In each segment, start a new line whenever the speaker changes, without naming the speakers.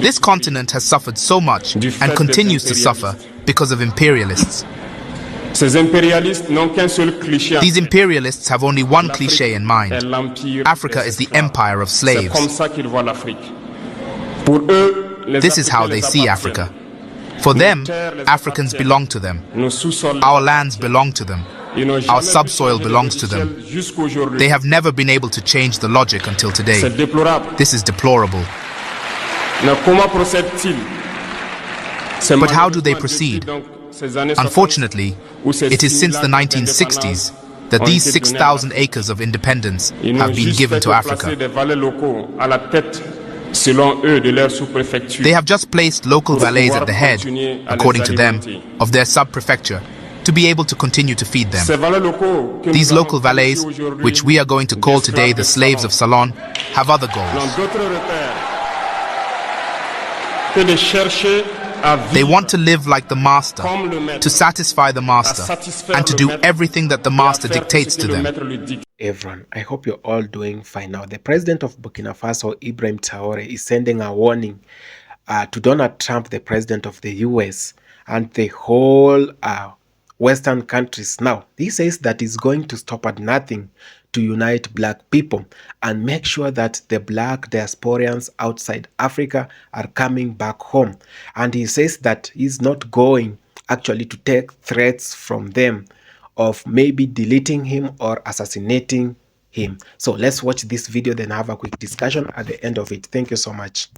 This continent has suffered so much and continues to suffer because of imperialists. These imperialists have only one cliché in mind. Africa is the empire of slaves. This is how they see Africa. For them, Africans belong to them. Our lands belong to them. Our subsoil belongs to them. They have never been able to change the logic until today. This is deplorable. But how do they proceed? Unfortunately, it is since the 1960s that these 6,000 acres of independence have been given to Africa. They have just placed local valets at the head, according to them, of their sub-prefecture to be able to continue to feed them. These local valets, which we are going to call today the slaves of Salon, have other goals. They want to live like the master, to satisfy the master, and to do everything that the master dictates to them.
Everyone, I hope you're all doing fine. Now, the president of Burkina Faso, Ibrahim Traore, is sending a warning to Donald Trump, the president of the US, and the whole Western countries. Now, he says that he's going to stop at nothing to unite black people and make sure that the black diasporans outside Africa are coming back home. And he says that he's not going actually to take threats from them of maybe deleting him or assassinating him. So let's watch this video, then have a quick discussion at the end of it. Thank you so much.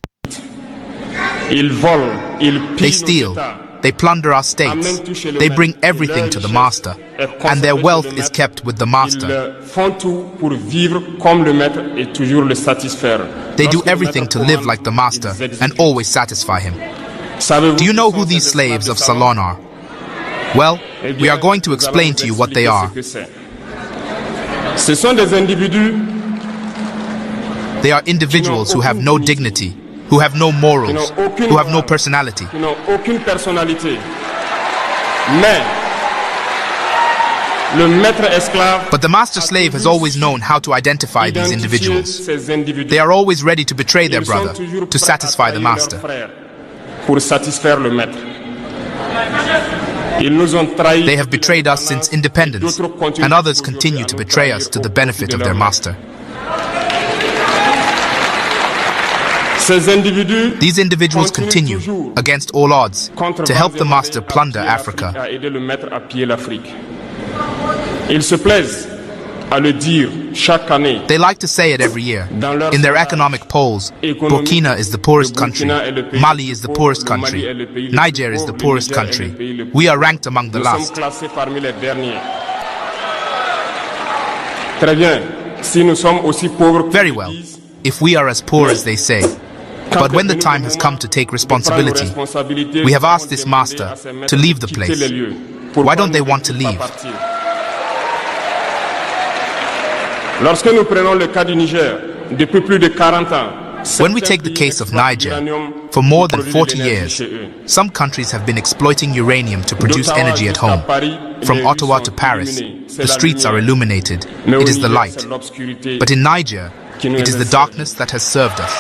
They steal, they plunder our states, they bring everything to the master, and their wealth is kept with the master. They do everything to live like the master and always satisfy him. Do you know who these slaves of Salon are? Well, we are going to explain to you what they are. They are individuals who have no dignity, who have no morals, who have no personality. But the master slave has always known how to identify these individuals. They are always ready to betray their brother to satisfy the master. They have betrayed us since independence, and others continue to betray us to the benefit of their master. These individuals continue, against all odds, to help the master plunder Africa. They like to say it every year. In their economic polls, Burkina is the poorest country, Mali is the poorest country, Niger is the poorest country. We are ranked among the last. Very well, if we are as poor as they say. But when the time has come to take responsibility, we have asked this master to leave the place. Why don't they want to leave? When we take the case of Niger, for more than 40 years, some countries have been exploiting uranium to produce energy at home. From Ottawa to Paris, the streets are illuminated. It is the light. But in Niger, it is the darkness that has served us.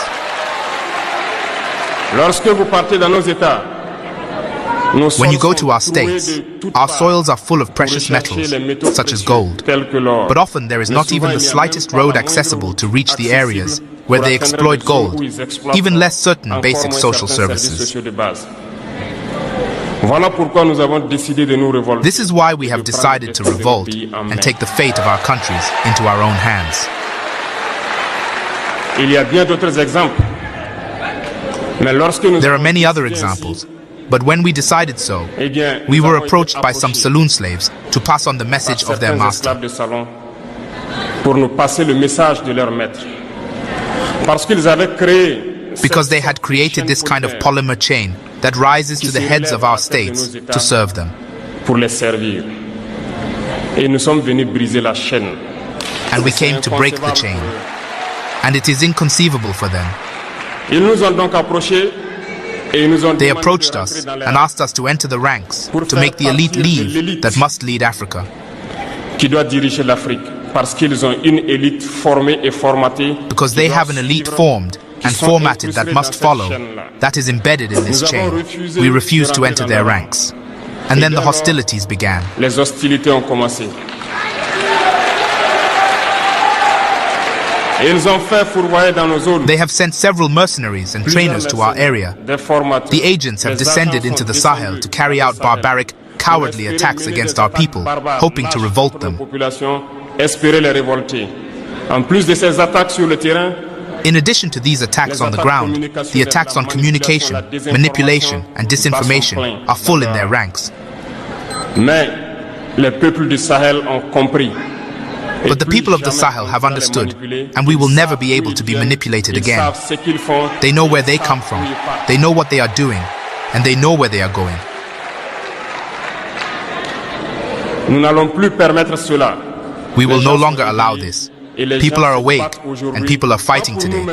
When you go to our states, our soils are full of precious metals, such as gold. But often there is not even the slightest road accessible to reach the areas where they exploit gold, even less certain basic social services. This is why we have decided to revolt and take the fate of our countries into our own hands. There are many other examples, but when we decided so, we were approached by some saloon slaves to pass on the message of their master. Because they had created this kind of polymer chain that rises to the heads of our states to serve them. And we came to break the chain. And it is inconceivable for them. They approached us and asked us to enter the ranks to make the elite leave that must lead Africa.
parce qu'ils ont une élite formée et formatée.
Because they have an elite formed and formatted that must follow, that is embedded in this chain. We refused to enter their ranks. And then the hostilities began.
Les hostilités ont commencé. Ils ont fait fourvoyer dans nos zones.
They have sent several mercenaries and trainers to our area. The agents have descended into the Sahel to carry out barbaric, cowardly attacks against our people, hoping to revolt them.
En plus de ces attaques sur le terrain,
in addition to these attacks on the ground, the attacks on communication, manipulation, and disinformation are full in their ranks.
Mais les peuples du Sahel ont compris.
But the people of the Sahel have understood, and we will never be able to be manipulated again. They know where they come from, they know what they are doing, and they know where they are going.
Nous n'allons plus permettre cela.
We will no longer allow this. People are awake, and people are fighting today,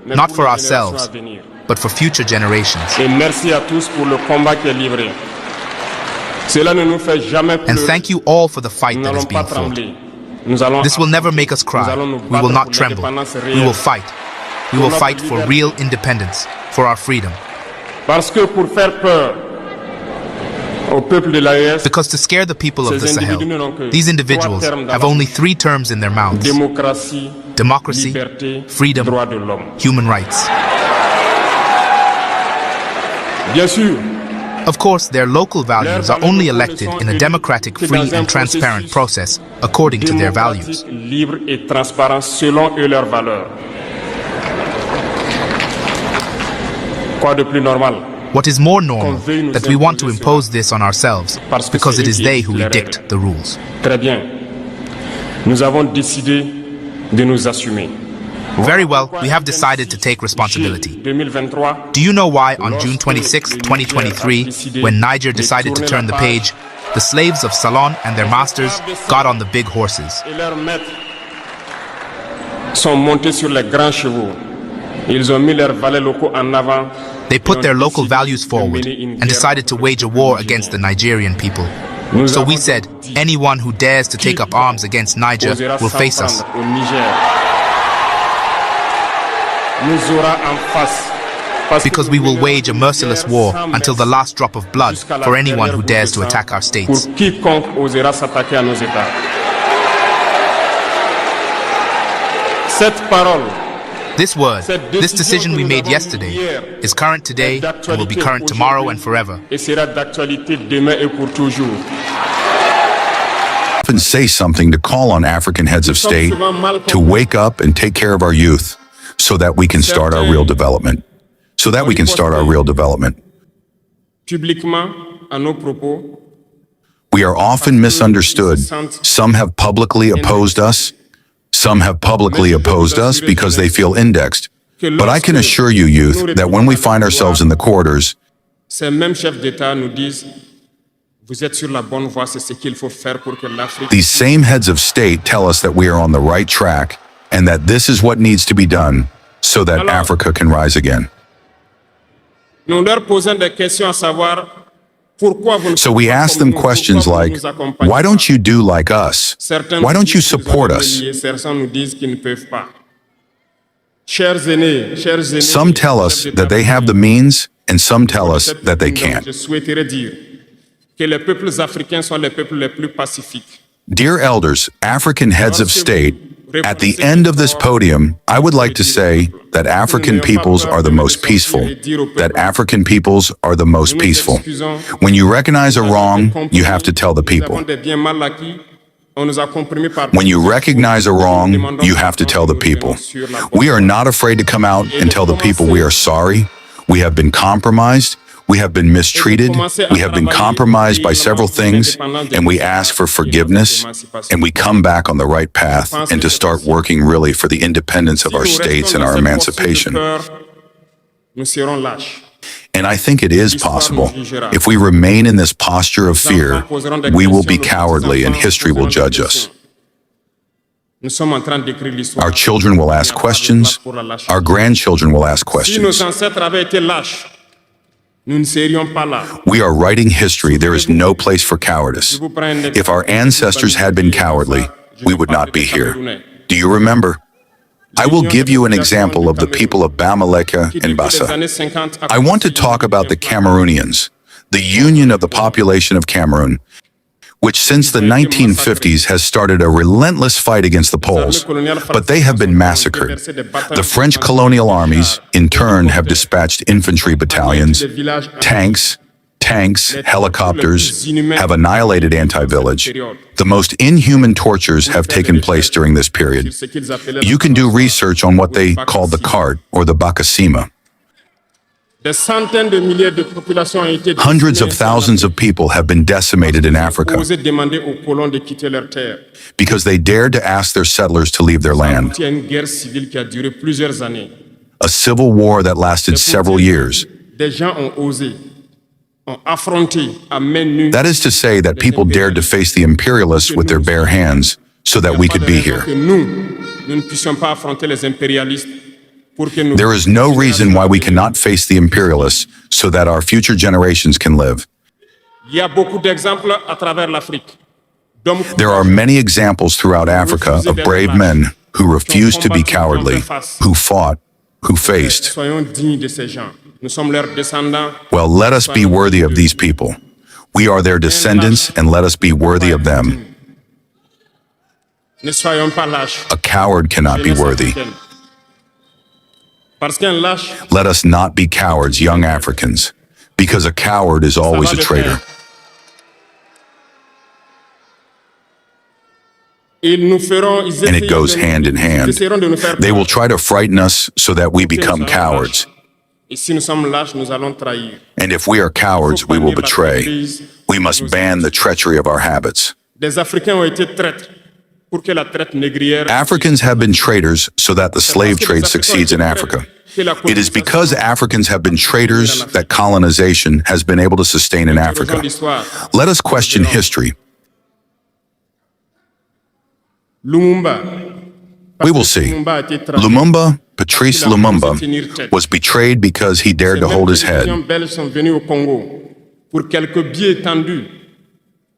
not for ourselves, but for future generations.
Et merci à tous pour le combat qui est livré. Cela ne nous fait jamais pleurer.
And thank you all for the fight that is being fought. This will never make us cry. We will not tremble. We will fight. We will fight for real independence, for our freedom.
Parce que pour faire peur au peuple de l'AES,
because to scare the people of the Sahel, these individuals have only 3 terms in their mouths: democracy, freedom, human rights.
Bien sûr,
of course, their local values are only elected in a democratic, free and transparent process according to their values.
Libre et transparent selon eux leurs valeurs. Quoi de plus normal?
What is more normal that we want to impose this on ourselves because it is they who dictate the rules.
Très bien. Nous avons décidé de nous assumer.
Very well, we have decided to take responsibility. Do you know why on June 26, 2023, when Niger decided to turn the page, the slaves of Salon and their masters got on the big horses?
Sont montés sur les grands chevaux. Ils ont mis leurs valets locaux en avant.
They put their local values forward and decided to wage a war against the Nigerian people. So we said, anyone who dares to take up arms against Niger will face us. Because we will wage a merciless war until the last drop of blood for anyone who dares to attack our states. This word, this decision we made yesterday, is current today and will be current tomorrow and forever.
Often say something to call on African heads of state to wake up and take care of our youth so that we can start our real development. So that we can start our real development. We are often misunderstood. Some have publicly opposed us. Some have publicly opposed us because they feel indexed. But I can assure you, youth, that when we find ourselves in the corridors, these same heads of state tell us that we are on the right track and that this is what needs to be done so that Africa can rise again. So we ask them questions like, why don't you do like us? Why don't you support us? Some tell us that they have the means, and some tell us that they can't. Dear elders, African heads of state, at the end of this podium, I would like to say that African peoples are the most peaceful, that African peoples are the most peaceful. When you recognize a wrong, you have to tell the people. When you recognize a wrong, you have to tell the people. We are not afraid to come out and tell the people we are sorry, we have been compromised, we have been mistreated, we have been compromised by several things, and we ask for forgiveness, and we come back on the right path, and to start working really for the independence of our states and our emancipation. And I think it is possible. If we remain in this posture of fear, we will be cowardly and history will judge us. Our children will ask questions, our grandchildren will ask questions. We are writing history. There is no place for cowardice. If our ancestors had been cowardly, we would not be here. Do you remember? I will give you an example of the people of Bamileke and Bassa. I want to talk about the Cameroonians, the union of the population of Cameroon, which since the 1950s has started a relentless fight against the Poles, but they have been massacred. The French colonial armies, in turn, have dispatched infantry battalions, tanks, helicopters, have annihilated anti-village. The most inhuman tortures have taken place during this period. You can do research on what they call the cart or the bakasima. Hundreds of thousands of people have been decimated in Africa because they dared to ask their settlers to leave their land. A civil war that lasted several years. That is to say that people dared to face the imperialists with their bare hands so that we could be here. There is no reason why we cannot face the imperialists so that our future generations can live. There are many examples throughout Africa of brave men who refused to be cowardly, who fought, who faced. Well, let us be worthy of these people. We are their descendants, and let us be worthy of them. A coward cannot be worthy. Let us not be cowards, young Africans, because a coward is always a traitor. And it goes hand in hand. They will try to frighten us so that we become cowards. And if we are cowards, we will betray. We must ban the treachery of our habits. Africans have been traitors so that the slave trade succeeds in Africa. It is because Africans have been traitors that colonization has been able to sustain in Africa. Let us question history. We will see. Lumumba, Patrice Lumumba, was betrayed because he dared to hold his head.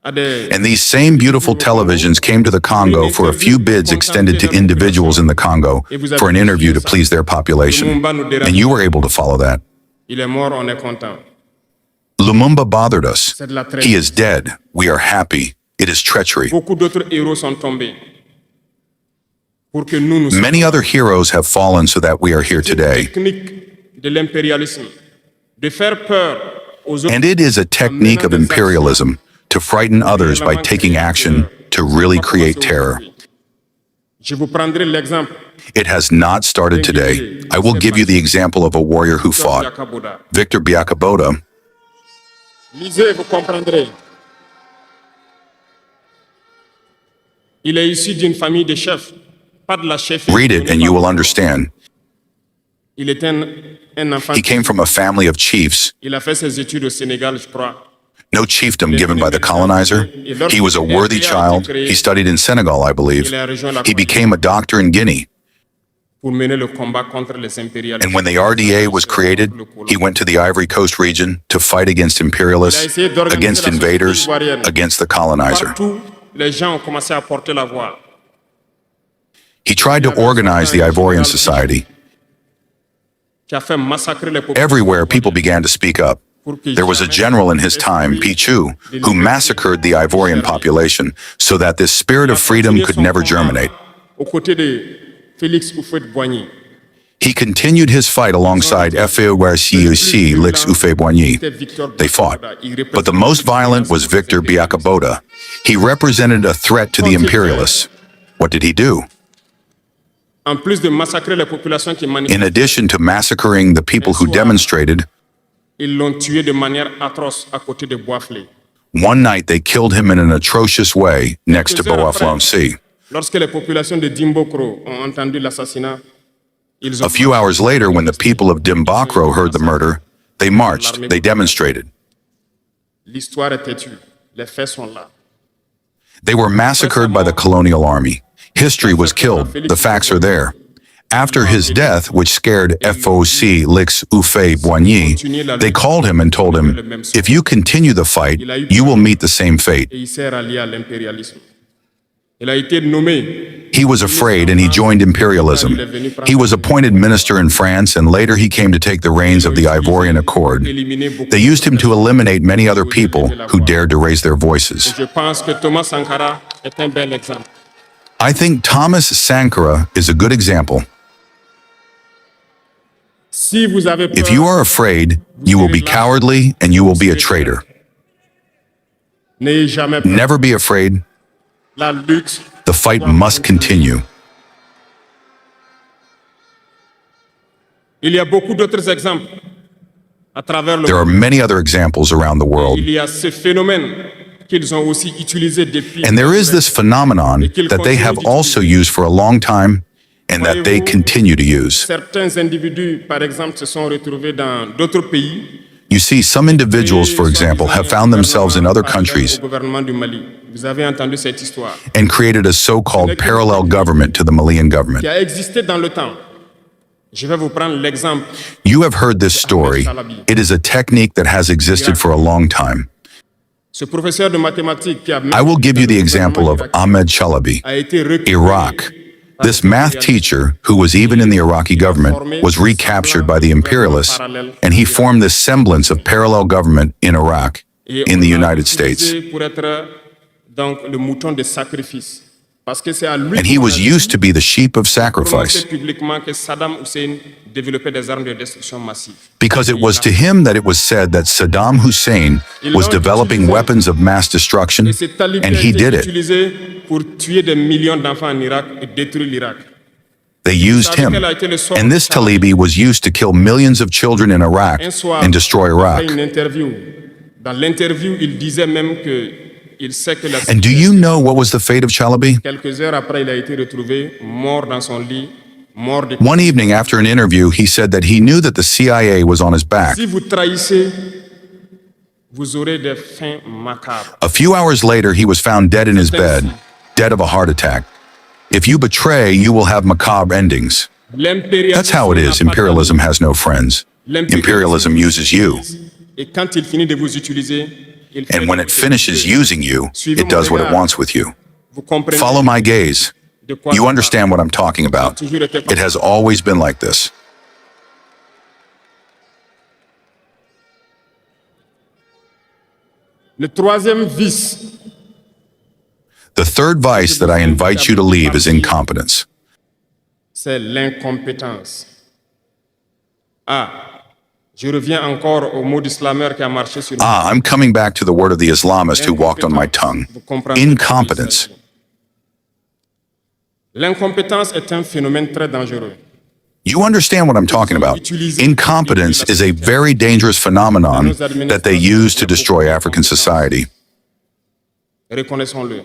And these same beautiful televisions came to the Congo for a few bids extended to individuals in the Congo for an interview to please their population. And you were able to follow that. Lumumba bothered us. He is dead. We are happy. It is treachery. Many other heroes have fallen so that we are here today. And it is a technique of imperialism to frighten others by taking action to really create terror. It has not started today. I will give you the example of a warrior who fought, Victor Biakaboda. Read it and you will understand. He came from a family of chiefs. No chiefdom given by the colonizer. He was a worthy child. He studied in Senegal, I believe. He became a doctor in Guinea. And when the RDA was created, he went to the Ivory Coast region to fight against imperialists, against invaders, against the colonizer. He tried to organize the Ivorian society. Everywhere, people began to speak up. There was a general in his time, Pichu, who massacred the Ivorian population so that this spirit of freedom could never germinate. He continued his fight alongside FAORCUC Lix Houphouët-Boigny. They fought, but the most violent was Victor Biakaboda. He represented a threat to the imperialists. What did he do? In addition to massacring the people who demonstrated, one night they killed him in an atrocious way next to Bois-Flancy. A few hours later, when the people of Dimbakro heard the murder, they marched, they demonstrated. They were massacred by the colonial army. History was killed. The facts are there. After his death, which scared FOC Lix Houphouët-Boigny, they called him and told him, if you continue the fight, you will meet the same fate.
Il a été nommé.
He was afraid and he joined imperialism. He was appointed minister in France and later he came to take the reins of the Ivorian Accord. They used him to eliminate many other people who dared to raise their voices.
Je pense que Thomas Sankara est un bel exemple.
I think Thomas Sankara is a good example.
Si vous avez peur,
If you are afraid, you will be cowardly and you will be a traitor.
n'ayez jamais peur.
Never be afraid.
La lutte.
The fight must continue.
Il y a beaucoup d'autres exemples à travers le
There are
monde.
many other examples around the world.
Il y a ce phénomène qu'ils ont aussi utilisé depuis.
And there is this phenomenon that they have also used for a long time and that they continue to use.
Certains individus, par exemple, se sont retrouvés dans d'autres pays.
You see, some individuals, for example, have found themselves in other countries
Au gouvernement du Mali. Vous avez entendu cette histoire
and created a so-called parallel government to the Malian government.
qui a existé dans le temps. Je vais vous prendre l'exemple.
You have heard this story. It is a technique that has existed for a long time.
Ce professeur de mathématiques qui a
I will give you the example of Ahmed Chalabi,
a été recruté
Iraq. This math teacher, who was even in the Iraqi government, was recaptured by the imperialists, and he formed this semblance of parallel government in Iraq,
et
in
on
the
l'a
United
utilisé
States.
pour être donc le mouton de sacrifice. Parce que c'est à lui
And he
qu'on
was
a
used to be the sheep of
prononcé
sacrifice,
publiquement que Saddam Hussein développait des armes de destruction massive.
because it was to him that it was said that Saddam Hussein was developing weapons of mass destruction,
Et cet alibi
and
a
he
été
did it.
utilisé pour tuer des millions d'enfants en Irak et détruire l'Irak.
They used him. And this Talibi was used to kill millions of children in Iraq
Un soir,
and destroy Iraq.
après une interview, dans l'interview, il disait même que il sait que la
And do you know what was the fate of Chalabi?
quelques heures après, il a été retrouvé mort dans son lit, mort de...
One evening after an interview, he said that he knew that the CIA was on his back.
Si vous trahissez, vous aurez des fins macabres.
A few hours later, he was found dead in his bed, dead of a heart attack. If you betray, you will have macabre endings. That's how it is. Imperialism has no friends. Imperialism uses you.
Et quand il finit de vous utiliser, il fait
And when it finishes using you, it does what it wants with you.
Vous comprenez
Follow my gaze.
de quoi
You understand what I'm talking about.
toujours été
It has always been like this.
Le troisième vice,
The third vice that I invite you to leave is incompetence.
c'est l'incompétence. Ah, je reviens encore au mot du slameur qui a marché sur
Ah, I'm coming back to the word of the Islamist who walked on my tongue.
Vous comprenez ce qu'il
Incompetence.
s'agit. L'incompétence est un phénomène très dangereux.
You understand what I'm talking about. Incompetence is a very dangerous phenomenon that they use to destroy African society.
Reconnaissons-le.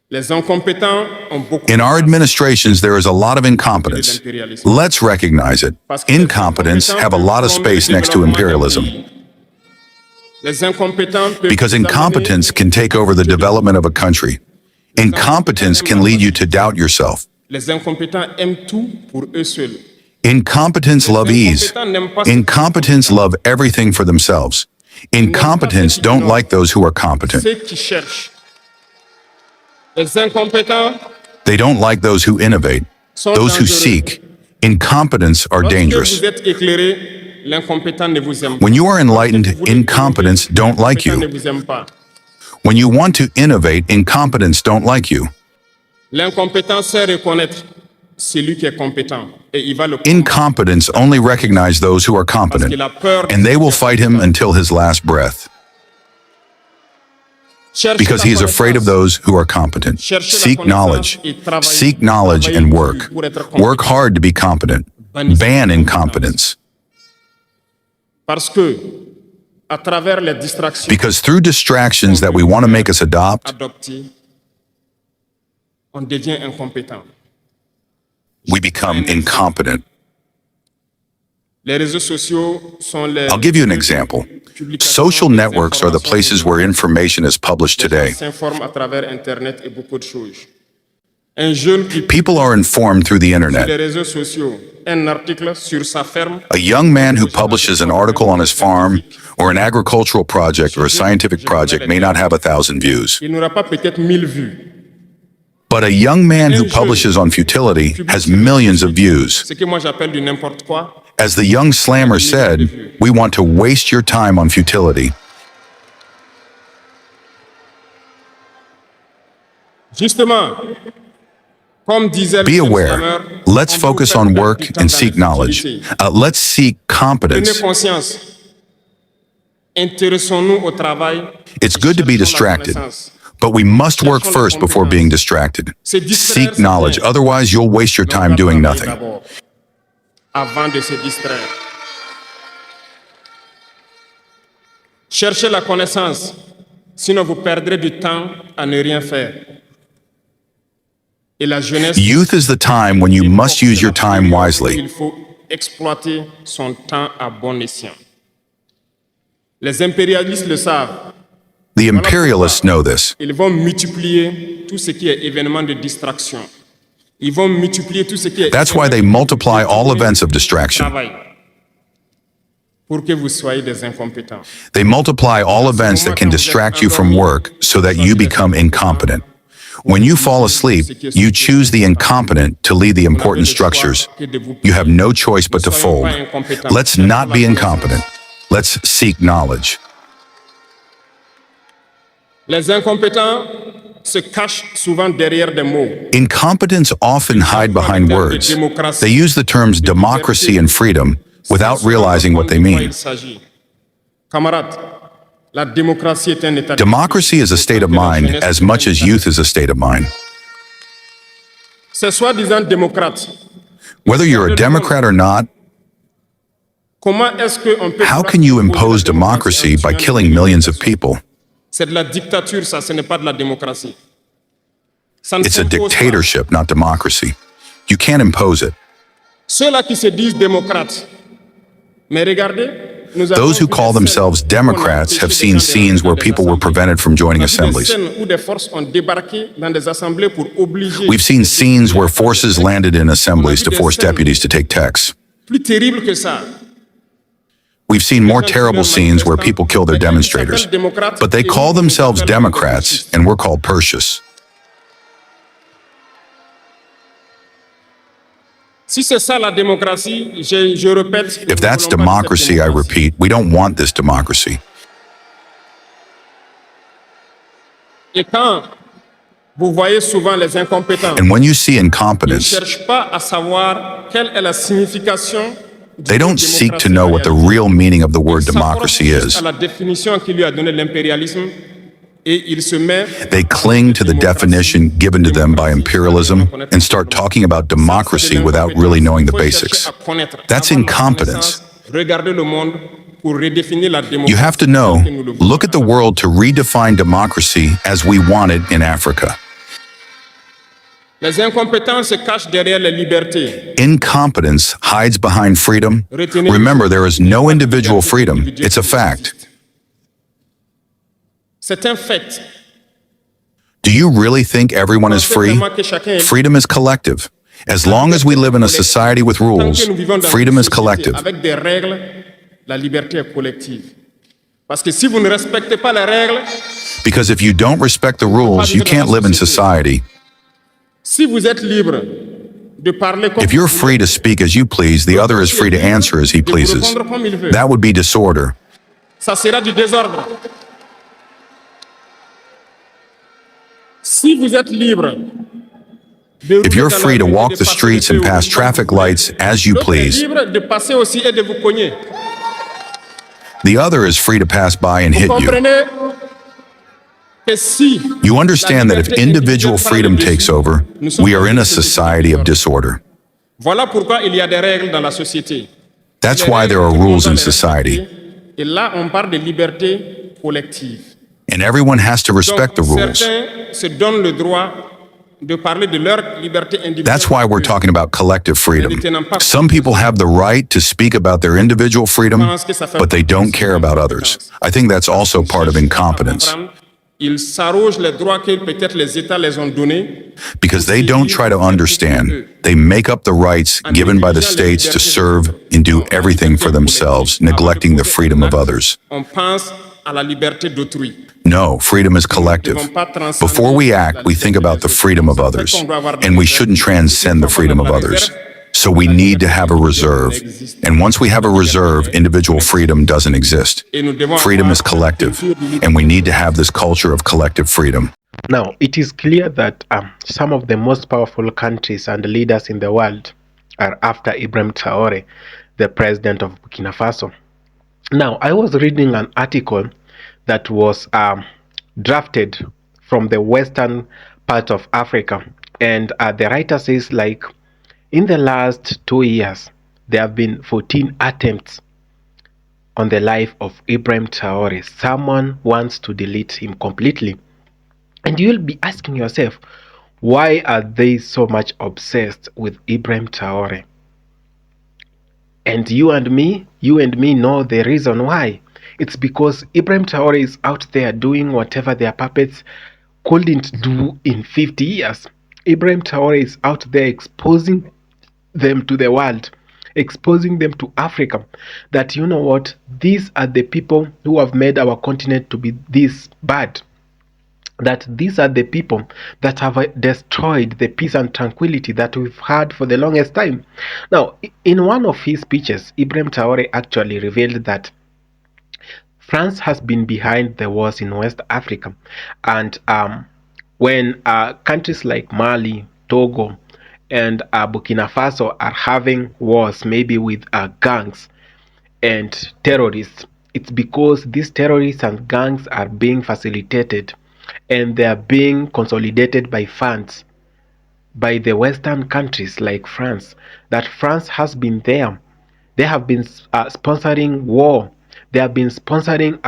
Les incompétents ont beaucoup
In our administrations, there is a lot of incompetence. Let's recognize it. Incompetence have a lot of space next to imperialism
Les incompétents peuvent
because
vous amener
incompetence can take over the development of a country. Incompetence can lead you to doubt yourself.
Les incompétents aiment tout pour eux seuls.
Incompetents love ease. Incompetents love everything for themselves. Incompetents don't like those who are competent.
Ceux qui cherchent. Les incompétents
They don't like those who innovate, those who seek. Incompetents are
lorsque
dangerous.
vous êtes éclairé, l'incompétent ne vous aime pas.
When you are enlightened, incompetents don't like
L'incompétent ne
you.
vous aime pas.
When you want to innovate, incompetents don't like you.
L'incompétent sait reconnaître celui qui est compétent et il va le
Incompetents only recognize those who are competent,
qu'il a peur
and they will fight him until his last breath
Cherchez
because
la
he is afraid of
connaissance.
those who are competent. Seek knowledge. Seek knowledge and work. Work hard to be competent. Ban incompetence.
Parce que à travers les distractions
Because through distractions that we want to make us adopt,
adoptées, on devient incompétent.
we become incompetent.
Les réseaux sociaux sont les
I'll give you an example. Social networks are the places where information is published today.
s'informent à travers Internet et beaucoup de choses. Un jeune qui
People are informed through the
sur les
internet.
réseaux sociaux un article sur sa ferme,
A young man who publishes an article on his farm or an agricultural project or a scientific project may not have 1,000 views.
il n'aura pas peut-être 1000 vues.
But a young man who publishes on futility has millions of views.
Ce que moi j'appelle du n'importe quoi.
As the young slammer said, we want to waste your time on futility.
Justement, comme disait
Be
le
aware.
slammer,
Let's
on peut
focus
faire
on
perdre
work
du temps
and
dans
seek
la
knowledge.
futilité.
Let's seek
Prenez
competence.
conscience. Intéressons-nous au travail.
It's good to be
Cherchons la
distracted,
connaissance.
but we must work first before being distracted. Seek knowledge, otherwise you'll waste your
Mais on
time
doit
doing
travailler
nothing.
d'abord, avant de se distraire. Cherchez la connaissance, sinon vous perdrez du temps à ne rien faire. Et la jeunesse,
Youth is the time when you must use your time wisely.
il faut exploiter son temps à bon escient. Les impérialistes le savent.
The imperialists know this.
Ils vont multiplier tout ce qui est événement de distraction. Ils vont multiplier tout ce qui est
That's why they multiply all events of distraction.
travail pour que vous soyez des incompétents.
They multiply all events that can distract you from work so that you become incompetent. When you fall asleep, you choose the incompetent to lead the important structures. You have no choice but to fold. Let's not be incompetent. Let's seek knowledge.
Les incompétents se cachent souvent derrière des mots.
Incompetents often hide behind words. They use the terms democracy and freedom without realizing what they mean.
Camarades, la démocratie est un état
Democracy is a state of mind as much as youth is a state of mind.
Ces soi-disant démocrates,
Whether you're a Democrat or not,
comment est-ce qu'on peut
how can you impose democracy by killing millions of people?
C'est de la dictature, ça, ce n'est pas de la démocratie. Ça ne
It's a
s'impose pas.
dictatorship, not democracy. You can't impose it.
Ceux-là qui se disent démocrates, mais regardez, nous avons
Those who
vu
call
des
themselves
scènes
Democrats
où on a
have
empêché
seen
des gens
scenes where
d'entrer
people
dans
were
des
prevented from joining
On a vu des
assemblies.
scènes où des forces ont débarqué dans des assemblées pour obliger.
We've seen scenes where forces landed in assemblies to force deputies to take texts.
Plus terrible que ça.
We've seen more terrible scenes where people kill their demonstrators. But they call themselves Democrats, and we're called Perseus.
Si c'est ça la démocratie, je répète.
If that's democracy, I repeat, we don't want this democracy.
Et quand vous voyez souvent les incompétents,
And when you see
ils ne
incompetence,
cherchent pas à savoir quelle est la signification.
they don't seek to know what the real meaning of the word democracy is.
À la définition qu'il lui a donnée l'impérialisme, et il se met.
They cling to the definition given to them by imperialism and start talking about democracy without really knowing the basics. That's incompetence.
Regardez le monde pour redéfinir la démocratie.
You have to know,
que nous le voulons.
look at the world to redefine democracy as we want it in Africa.
Les incompétents se cachent derrière les libertés.
Incompetence hides behind freedom. Remember, there is no individual freedom. It's a fact.
C'est un fait.
Do you really think everyone is free? Freedom is collective. As long as we live in a society with
Tant
rules,
que nous vivons dans
freedom
une
is
société
collective.
avec des règles, la liberté est collective. Parce que si vous ne respectez pas les règles,
Because if you don't respect the rules, you can't live in society.
si vous êtes libre de parler comme
If you're free to speak as you please, the other is free to answer as he
de vous
pleases.
répondre comme il veut,
That would be disorder.
ça sera du désordre. Si vous êtes libre de
If you're
rouler dans la
free to
rue et
walk
de
the
passer
streets
le
and
feu
pass
rouge,
traffic lights as you
l'autre est
please,
libre de passer aussi et de vous cogner.
the other is free to pass by and
Vous
hit you.
comprenez que si
You understand that if individual freedom takes over, we are in a society of disorder.
voilà pourquoi il y a des règles dans la société.
That's
Les
why
règles,
there are
tout le monde
rules
doit
in
les
society,
respecter. Et là, on parle de liberté collective.
and everyone has to respect the
Donc,
rules.
certains se donnent le droit de parler de leur liberté individuelle.
That's why we're talking about collective freedom. Some people have the right to speak about their individual freedom, but they don't care about others. I think that's also part of incompetence,
Ils s'arrogent les droits que peut-être les États les ont donnés.
because they don't try to understand. They make up the rights given by the states to serve and do everything for themselves, neglecting the freedom of others.
On pense à la liberté d'autrui.
No, freedom is collective. Before we act, we think about the freedom of others, and we shouldn't transcend the freedom of others. So we need to have a reserve. And once we have a reserve, individual freedom doesn't exist. Freedom is collective, and we need to have this culture of collective freedom.
Now, it is clear that some of the most powerful countries and leaders in the world are after Ibrahim Traore, the president of Burkina Faso. Now, I was reading an article that was drafted from the western part of Africa, and the writer says, like, in the last 2 years, there have been 14 attempts on the life of Ibrahim Traore. Someone wants to delete him completely. And you'll be asking yourself, why are they so much obsessed with Ibrahim Traore? And you and me know the reason why. It's because Ibrahim Traore is out there doing whatever their puppets couldn't do in 50 years. Ibrahim Traore is out there exposing them to the world, exposing them to Africa, that, you know what, these are the people who have made our continent to be this bad, that these are the people that have destroyed the peace and tranquility that we've had for the longest time. Now, in one of his speeches, Ibrahim Traore actually revealed that France has been behind the wars in West Africa, and when countries like Mali, Togo, and Burkina Faso are having wars, maybe with gangs and terrorists, it's because these terrorists and gangs are being facilitated and they are being consolidated by funds by the Western countries like France. That France has been there. They have been sponsoring war. They have been sponsoring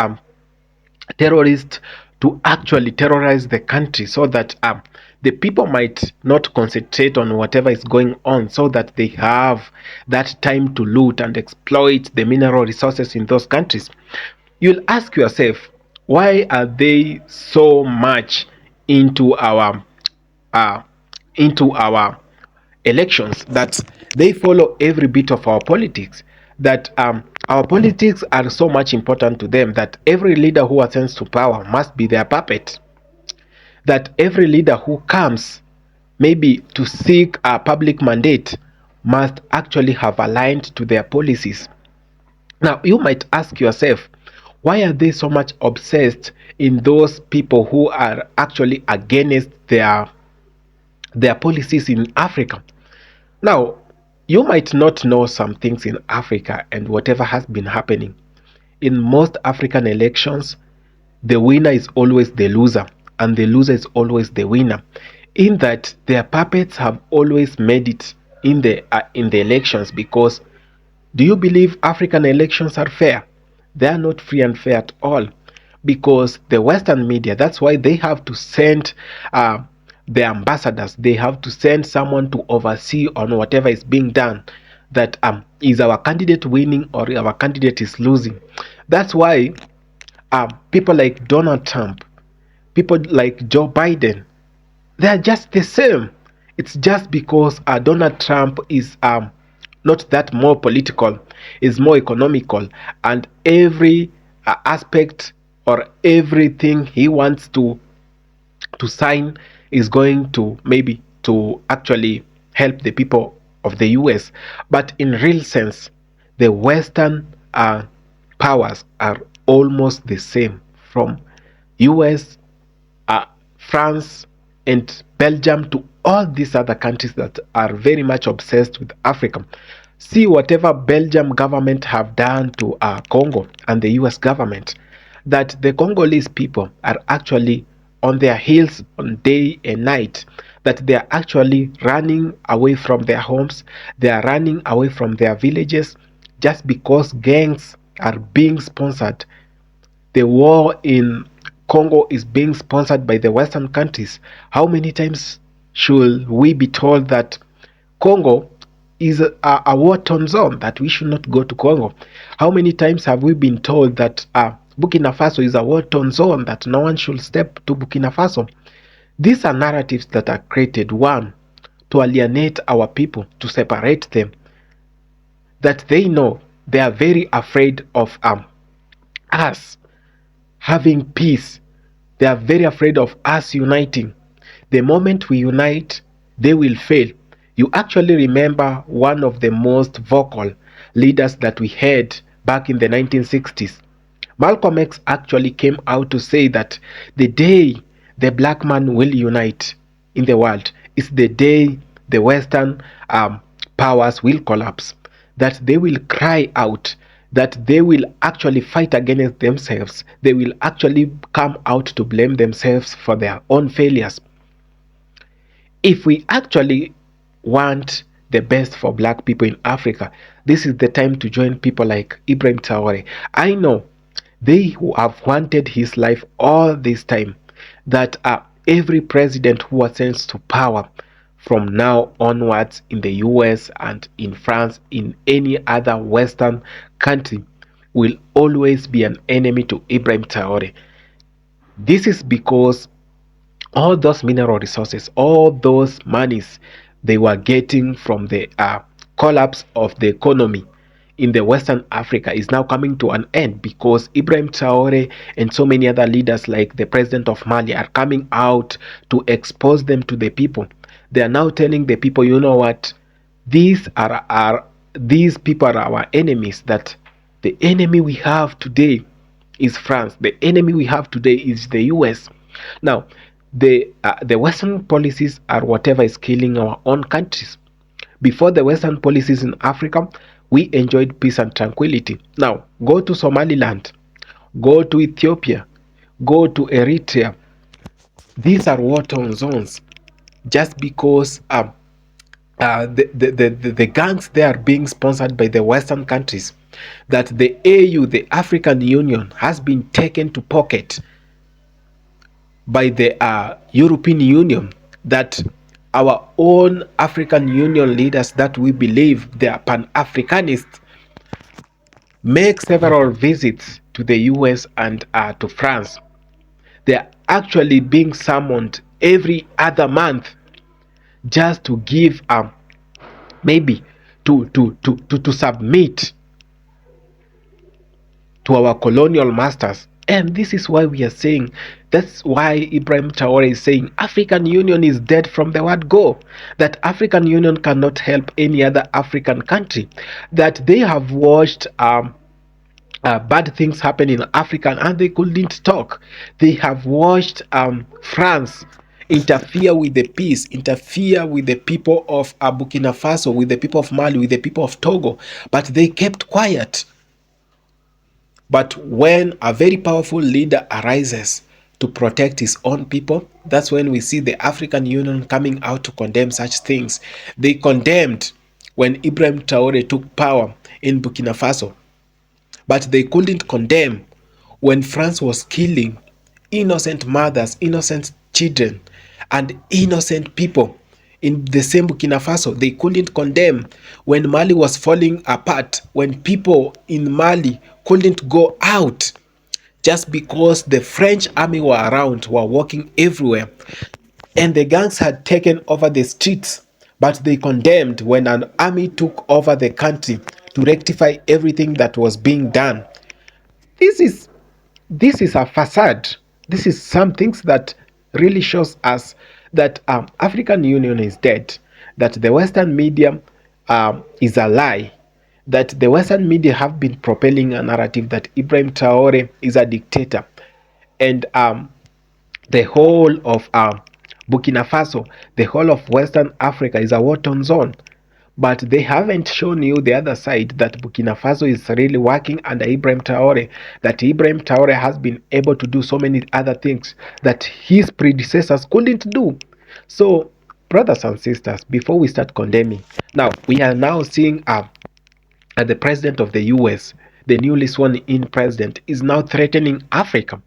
terrorists to actually terrorize the country, so that the people might not concentrate on whatever is going on, so that they have that time to loot and exploit the mineral resources in those countries. You'll ask yourself, why are they so much into our elections, that they follow every bit of our politics, that our politics are so much important to them, that every leader who ascends to power must be their puppet, that every leader who comes maybe to seek a public mandate must actually have aligned to their policies. Now, you might ask yourself, why are they so much obsessed in those people who are actually against their policies in Africa? Now, you might not know some things in Africa and whatever has been happening. In most African elections, the winner is always the loser, and the loser is always the winner, in that their puppets have always made it in the elections. Because do you believe African elections are fair? They are not free and fair at all, because the Western media, that's why they have to send the ambassadors, they have to send someone to oversee on whatever is being done, that is our candidate winning or our candidate is losing. That's why people like Donald Trump, people like Joe Biden, they are just the same. It's just because Donald Trump is not that more political, is more economical, and every aspect or everything he wants to sign is going to maybe to actually help the people of the US. But in real sense, the Western powers are almost the same, from US, France, and Belgium to all these other countries that are very much obsessed with Africa. See whatever Belgium government have done to Congo and the US government, that the Congolese people are actually on their heels on day and night, that they are actually running away from their homes, they are running away from their villages, just because gangs are being sponsored. The war in Congo is being sponsored by the Western countries. How many times should we be told that Congo is a war-torn zone, that we should not go to Congo? How many times have we been told that Burkina Faso is a war-torn zone, that no one should step to Burkina Faso? These are narratives that are created, one, to alienate our people, to separate them, that they know they are very afraid of us. having peace. They are very afraid of us uniting. The moment we unite, they will fail. You actually remember one of the most vocal leaders that we had back in the 1960s. Malcolm X actually came out to say that the day the black man will unite in the world is the day the Western powers will collapse, that they will cry out, that they will actually fight against themselves, they will actually come out to blame themselves for their own failures. If we actually want the best for black people in Africa, this is the time to join people like Ibrahim Traore. I know they who have wanted his life all this time, that every president who ascends to power from now onwards in the US and in France, in any other Western country, will always be an enemy to Ibrahim Traore. This is because all those mineral resources, all those monies they were getting from the collapse of the economy in the Western Africa is now coming to an end, because Ibrahim Traore and so many other leaders like the president of Mali are coming out to expose them to the people. They are now telling the people, you know what, these people are our enemies, that the enemy we have today is France, the enemy we have today is the US. Now, the Western policies are whatever is killing our own countries. Before the Western policies in Africa, we enjoyed peace and tranquility. Now, go to Somaliland, go to Ethiopia, go to Eritrea. These are war-torn zones, just because the gangs there are being sponsored by the Western countries, that the AU, the African Union, has been taken to pocket by the European Union, that our own African Union leaders that we believe they are Pan-Africanists make several visits to the US and to France. They are actually being summoned every other month just to give maybe to submit to our colonial masters. And this is why we are saying, that's why Ibrahim Traore is saying African Union is dead from the word go, that African Union cannot help any other African country, that they have watched bad things happen in Africa and they couldn't talk. They have watched France interfere with the peace, interfere with the people of Burkina Faso, with the people of Mali, with the people of Togo, but they kept quiet. But when a very powerful leader arises to protect his own people, that's when we see the African Union coming out to condemn such things. They condemned when Ibrahim Traore took power in Burkina Faso, but they couldn't condemn when France was killing innocent mothers, innocent children, and innocent people in the same Burkina Faso. They couldn't condemn when Mali was falling apart, when people in Mali couldn't go out just because the French army were around, were walking everywhere, and the gangs had taken over the streets. But they condemned when an army took over the country to rectify everything that was being done. This is a facade. This is some things that really shows us that African Union is dead, that the Western media is a lie, that the Western media have been propelling a narrative that Ibrahim Traore is a dictator, and the whole of Burkina Faso, the whole of Western Africa is a war-torn zone. But they haven't shown you the other side, that Burkina Faso is really working under Ibrahim Traore, that Ibrahim Traore has been able to do so many other things that his predecessors couldn't do. So, brothers and sisters, before we start condemning, now we are now seeing the president of the US, the newly sworn in president, is now threatening Africa.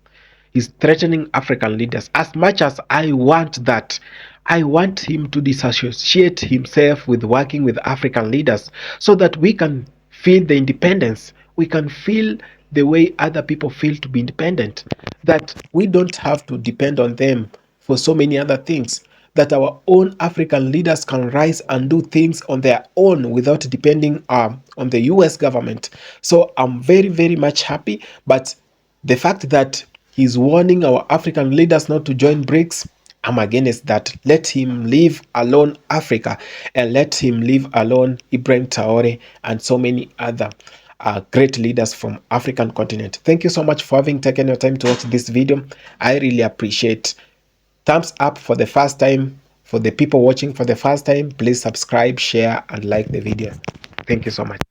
He's threatening African leaders. As much as I want that, I want him to disassociate himself with working with African leaders so that we can feel the independence. We can feel the way other people feel to be independent. That we don't have to depend on them for so many other things. That our own African leaders can rise and do things on their own without depending on the US government. So I'm very, very much happy. But the fact that He's warning our African leaders not to join BRICS. I'm against that. Let him leave alone Africa, and let him leave alone Ibrahim Traore and so many other great leaders from African continent. Thank you so much for having taken your time to watch this video. I really appreciate. Thumbs up for the first time. For the people watching for the first time, please subscribe, share, and like the video. Thank you so much.